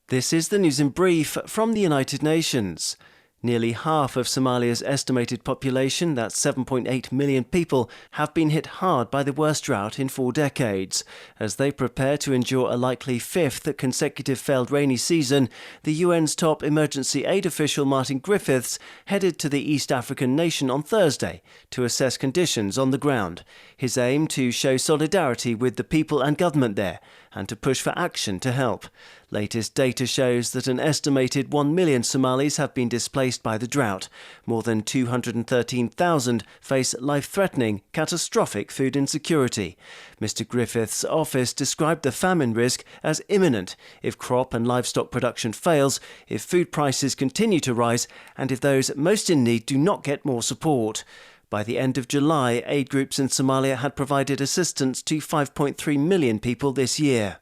This is the news in brief from the United Nations. Nearly half of Somalia's estimated population, that's 7.8 million people, have been hit hard by the worst drought in 4 decades. As they prepare to endure a likely 5th consecutive failed rainy season, the UN's top emergency aid official Martin Griffiths headed to the East African nation on Thursday to assess conditions on the ground. His aim to show solidarity with the people and government there and to push for action to help. Latest data shows that an estimated 1 million Somalis have been displaced by the drought. More than 213,000 face life-threatening, catastrophic food insecurity. Mr. Griffiths' office described the famine risk as imminent if crop and livestock production fails, if food prices continue to rise, and if those most in need do not get more support. By the end of July, aid groups in Somalia had provided assistance to 5.3 million people this year.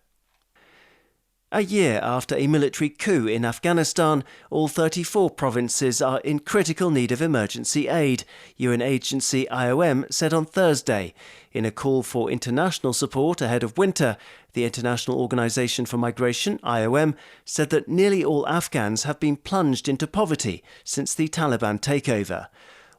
A year after a military coup in Afghanistan, all 34 provinces are in critical need of emergency aid, UN agency IOM said on Thursday. In a call for international support ahead of winter, the International Organization for Migration, IOM, said that nearly all Afghans have been plunged into poverty since the Taliban takeover.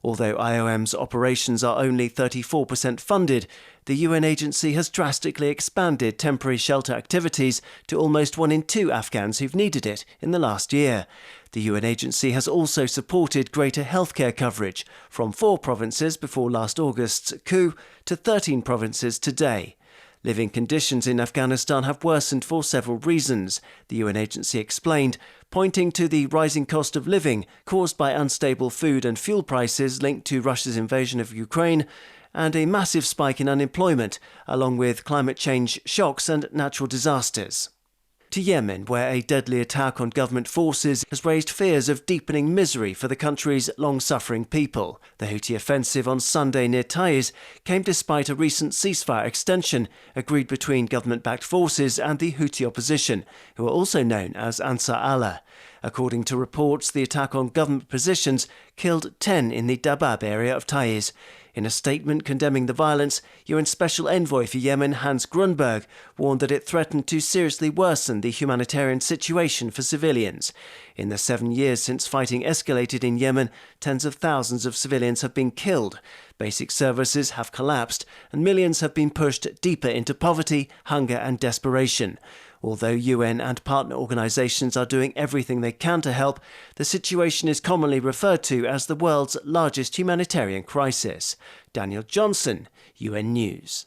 Although IOM's operations are only 34% funded, the UN agency has drastically expanded temporary shelter activities to almost 1 in 2 Afghans who've needed it in the last year. The UN agency has also supported greater healthcare coverage from 4 provinces before last August's coup to 13 provinces today. Living conditions in Afghanistan have worsened for several reasons, the UN agency explained, pointing to the rising cost of living caused by unstable food and fuel prices linked to Russia's invasion of Ukraine, and a massive spike in unemployment, along with climate change shocks and natural disasters. To Yemen, where a deadly attack on government forces has raised fears of deepening misery for the country's long-suffering people. The Houthi offensive on Sunday near Taiz came despite a recent ceasefire extension agreed between government-backed forces and the Houthi opposition, who are also known as Ansar Allah. According to reports, the attack on government positions killed 10 in the Dabab area of Taiz. In a statement condemning the violence, UN Special Envoy for Yemen Hans Grunberg warned that it threatened to seriously worsen the humanitarian situation for civilians. In the 7 years since fighting escalated in Yemen, tens of thousands of civilians have been killed. Basic services have collapsed, and millions have been pushed deeper into poverty, hunger and desperation. Although UN and partner organisations are doing everything they can to help, the situation is commonly referred to as the world's largest humanitarian crisis. Daniel Johnson, UN News.